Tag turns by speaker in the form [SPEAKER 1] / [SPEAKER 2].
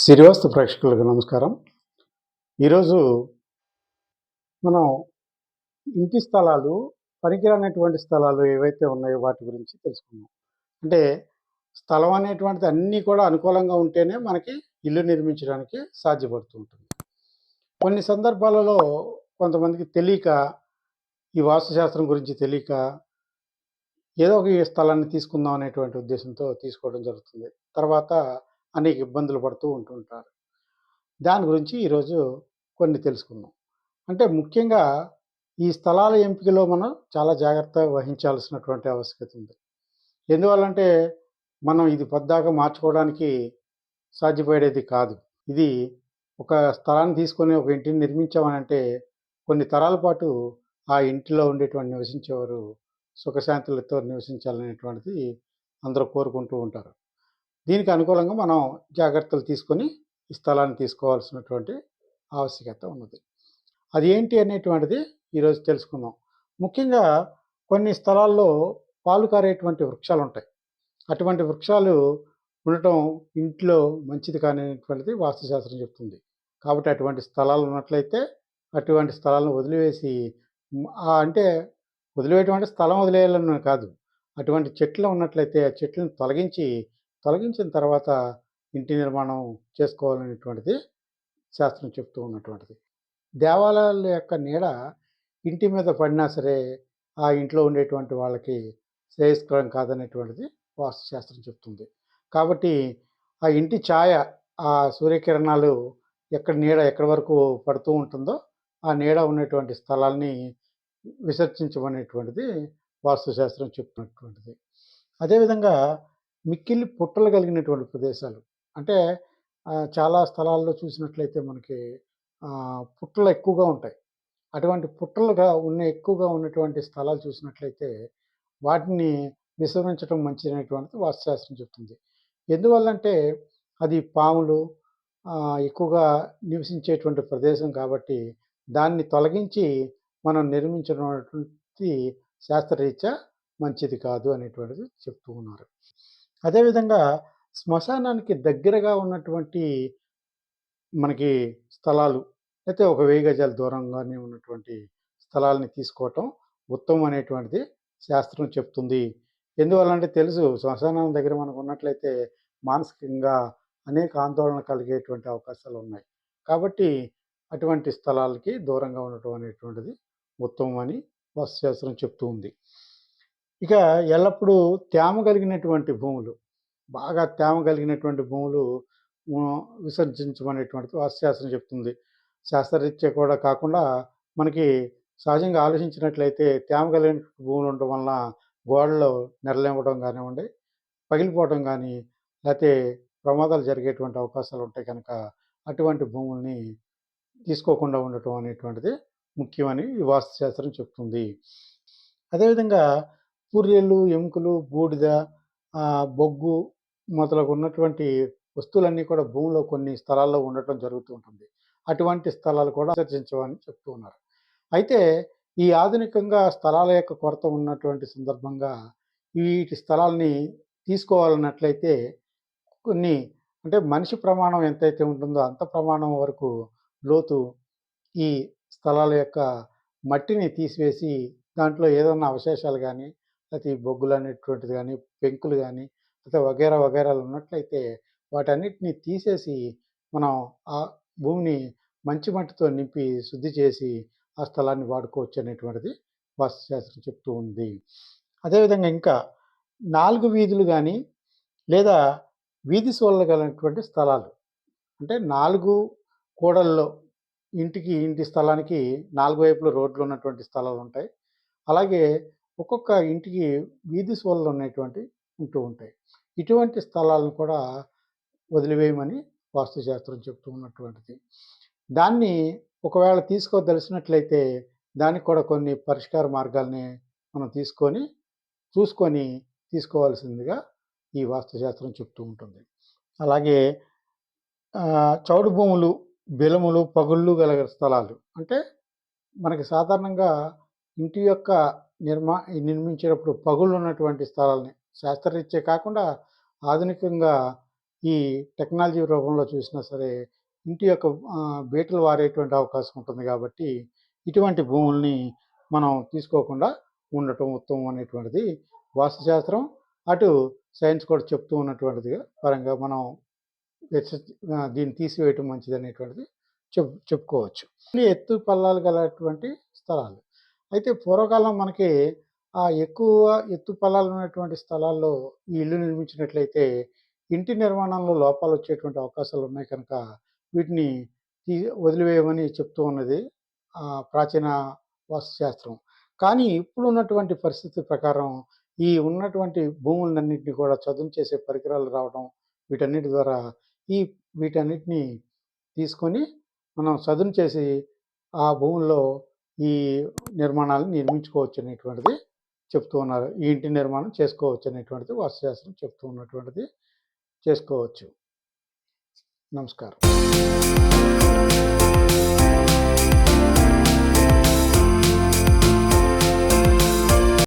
[SPEAKER 1] సిరివస్తు ప్రేక్షకులకు నమస్కారం. ఈరోజు మనం ఇంటి స్థలాలు, పనికిరానటువంటి స్థలాలు ఏవైతే ఉన్నాయో వాటి గురించి తెలుసుకుందాం. అంటే స్థలం అనేటువంటిది అన్నీ కూడా అనుకూలంగా ఉంటేనే మనకి ఇల్లు నిర్మించడానికి సాధ్యపడుతూ ఉంటుంది. కొన్ని సందర్భాలలో కొంతమందికి తెలియక, ఈ వాస్తుశాస్త్రం గురించి తెలియక ఏదో ఒక ఈ స్థలాన్ని తీసుకుందాం అనేటువంటి ఉద్దేశంతో తీసుకోవడం జరుగుతుంది. తర్వాత అనేక ఇబ్బందులు పడుతూ ఉంటుంటారు. దాని గురించి ఈరోజు కొన్ని తెలుసుకుందాం. అంటే ముఖ్యంగా ఈ స్థలాల ఎంపికలో మనం చాలా జాగ్రత్త వహించాల్సినటువంటి ఆవశ్యకత ఉంది. ఎందువల్లంటే మనం ఇది పద్దాక మార్చుకోవడానికి సాధ్యపడేది కాదు. ఇది ఒక స్థలాన్ని తీసుకొని ఒక ఇంటిని నిర్మించామనంటే కొన్ని తరాల పాటు ఆ ఇంటిలో ఉండేటువంటి నివసించేవారు సుఖశాంతులతో నివసించాలనేటువంటిది అందరూ కోరుకుంటూ ఉంటారు. దీనికి అనుకూలంగా మనం జాగ్రత్తలు తీసుకొని ఈ స్థలాన్ని తీసుకోవాల్సినటువంటి ఆవశ్యకత ఉన్నది. అది ఏంటి అనేటువంటిది ఈరోజు తెలుసుకుందాం. ముఖ్యంగా కొన్ని స్థలాల్లో పాలు కారేటువంటి వృక్షాలుంటాయి. అటువంటి వృక్షాలు ఉండటం ఇంట్లో మంచిది కాననేటువంటిది వాస్తుశాస్త్రం చెప్తుంది. కాబట్టి అటువంటి స్థలాలు ఉన్నట్లయితే అటువంటి స్థలాలను వదిలివేసి అంటే వదిలివేయటం అంటే స్థలం వదిలేయాలని కాదు. అటువంటి చెట్లు ఉన్నట్లయితే ఆ చెట్లను తొలగించిన తర్వాత ఇంటి నిర్మాణం చేసుకోవాలనేటువంటిది శాస్త్రం చెప్తూ ఉన్నటువంటిది. దేవాలయాల యొక్క నీడ ఇంటి మీద పడినా సరే ఆ ఇంట్లో ఉండేటువంటి వాళ్ళకి శ్రేయస్కరం కాదనేటువంటిది వాస్తుశాస్త్రం చెప్తుంది. కాబట్టి ఆ ఇంటి ఛాయ, ఆ సూర్యకిరణాలు ఎక్కడి వరకు పడుతూ ఉంటుందో ఆ నీడ ఉన్నటువంటి స్థలాల్ని విసర్జించమనేటువంటిది వాస్తుశాస్త్రం చెప్తున్నటువంటిది. అదేవిధంగా మిక్కిలి పుట్టలు కలిగినటువంటి ప్రదేశాలు అంటే చాలా స్థలాల్లో చూసినట్లయితే మనకి పుట్టలు ఎక్కువగా ఉంటాయి. అటువంటి ఎక్కువగా ఉన్నటువంటి స్థలాలు చూసినట్లయితే వాటిని విసర్జించడం మంచిదనేటువంటిది వాస్తుశాస్త్రం చెప్తుంది. ఎందువల్లంటే అది పాములు ఎక్కువగా నివసించేటువంటి ప్రదేశం కాబట్టి దాన్ని తొలగించి మనం నిర్మించడం అనేటువంటిది శాస్త్రరీత్యా మంచిది కాదు అనేటువంటిది చెప్తూ ఉన్నారు. అదేవిధంగా శ్మశానానికి దగ్గరగా ఉన్నటువంటి మనకి స్థలాలు అయితే ఒక 1000 గజాల దూరంగానే ఉన్నటువంటి స్థలాల్ని తీసుకోవటం ఉత్తమం అనేటువంటిది శాస్త్రం చెప్తుంది. ఎందువల్లంటే తెలుసు శ్మశానం దగ్గర మనకు ఉన్నట్లయితే మానసికంగా అనేక ఆందోళన కలిగేటువంటి అవకాశాలు ఉన్నాయి. కాబట్టి అటువంటి స్థలాలకి దూరంగా ఉండటం అనేటువంటిది ఉత్తమం అని వాస్తుశాస్త్రం చెప్తూ ఉంది. ఇక ఎల్లప్పుడూ తేమ కలిగినటువంటి భూములు, బాగా తేమ కలిగినటువంటి భూములు విసర్జించమనేటువంటిది వాస్తుశాస్త్రం చెప్తుంది. శాస్త్రరీత్యా కూడా కాకుండా మనకి సహజంగా ఆలోచించినట్లయితే తేమ కలిగిన భూములు ఉండటం వలన గోడలు నెర్రలివ్వడం కానివ్వండి, పగిలిపోవడం కానీ, లేకపోతే ప్రమాదాలు జరిగేటువంటి అవకాశాలు ఉంటాయి కనుక అటువంటి భూముల్ని తీసుకోకుండా ఉండటం అనేటువంటిది ముఖ్యమని ఈ వాస్తుశాస్త్రం చెప్తుంది. అదేవిధంగా పూర్రెలు, ఎముకలు, బూడిద, బొగ్గు మొదలగు ఉన్నటువంటి వస్తువులన్నీ కూడా భూమిలో కొన్ని స్థలాల్లో ఉండటం జరుగుతూ ఉంటుంది. అటువంటి స్థలాలు కూడా విసర్జించమని చెప్తూ ఉన్నారు. అయితే ఈ ఆధునికంగా స్థలాల యొక్క కొరత ఉన్నటువంటి సందర్భంగా వీటి స్థలాల్ని తీసుకోవాలన్నట్లయితే కొన్ని అంటే మనిషి ప్రమాణం ఎంతైతే ఉంటుందో అంత ప్రమాణం వరకు లోతు ఈ స్థలాల యొక్క మట్టిని తీసివేసి దాంట్లో ఏదన్నా అవశేషాలు కానీ, లేకపోతే ఈ బొగ్గులు అనేటువంటిది కానీ, పెంకులు కానీ, లేకపోతే వగైరాలు ఉన్నట్లయితే వాటన్నిటిని తీసేసి మనం ఆ భూమిని మంచి మట్టితో నింపి శుద్ధి చేసి ఆ స్థలాన్ని వాడుకోవచ్చు అనేటువంటిది వాస్తుశాస్త్రం చెప్తూ ఉంది. అదేవిధంగా ఇంకా 4 వీధులు కానీ లేదా వీధి సోలలు కలిగినటువంటి స్థలాలు అంటే 4 కూడల్లో ఇంటి స్థలానికి 4 వైపుల రోడ్లు ఉన్నటువంటి స్థలాలు ఉంటాయి. అలాగే ఒక్కొక్క ఇంటికి వీధి సోలలు ఉంటూ ఉంటాయి. ఇటువంటి స్థలాలను కూడా వదిలివేయమని వాస్తుశాస్త్రం చెప్తూ ఉన్నటువంటిది. దాన్ని ఒకవేళ తీసుకోదలిచినట్లయితే దానికి కూడా కొన్ని పరిష్కార మార్గాల్ని మనం చూసుకొని తీసుకోవాల్సిందిగా ఈ వాస్తుశాస్త్రం చెప్తూ ఉంటుంది. అలాగే చౌడు భూములు, బిలములు, పగుళ్ళు గల స్థలాలు అంటే మనకి సాధారణంగా ఇంటి యొక్క నిర్మించేటప్పుడు పగుళ్ళు ఉన్నటువంటి స్థలాల్ని శాస్త్రరీత్యా కాకుండా ఆధునికంగా ఈ టెక్నాలజీ రూపంలో చూసినా సరే ఇంటి యొక్క బీటలు వారేటువంటి అవకాశం ఉంటుంది కాబట్టి ఇటువంటి భూముల్ని మనం తీసుకోకుండా ఉండటం ఉత్తమం అనేటువంటిది వాస్తుశాస్త్రం, అటు సైన్స్ కూడా చెప్తూ ఉన్నటువంటిది పరంగా మనం దీన్ని తీసివేయటం మంచిదనేటువంటిది చెప్పుకోవచ్చు. ఎత్తు పల్లాలు గలటువంటి స్థలాలు. అయితే పూర్వకాలం మనకి ఎక్కువ ఎత్తు పల్లాలు ఉన్నటువంటి స్థలాల్లో ఈ ఇల్లు నిర్మించినట్లయితే ఇంటి నిర్మాణంలో లోపాలొచ్చేటువంటి అవకాశాలున్నాయి కనుక వీటిని తీ వదిలివేయమని చెప్తూ ఉన్నది ప్రాచీన వాస్తుశాస్త్రం. కానీ ఇప్పుడున్నటువంటి పరిస్థితి ప్రకారం ఈ ఉన్నటువంటి భూములన్నిటిని కూడా చదును చేసే పరికరాలు రావడం, వీటన్నిటి ద్వారా వీటన్నిటిని తీసుకొని మనం చదును చేసి ఆ భూముల్లో ఈ నిర్మాణాలను నిర్మించుకోవచ్చనేటువంటిది చెప్తూ ఉన్నారు. ఈ ఇంటి నిర్మాణం చేసుకోవచ్చనేటువంటిది వాస్తుశాస్త్రం చెప్తూ ఉన్నటువంటిది. చేసుకోవచ్చు. నమస్కారం.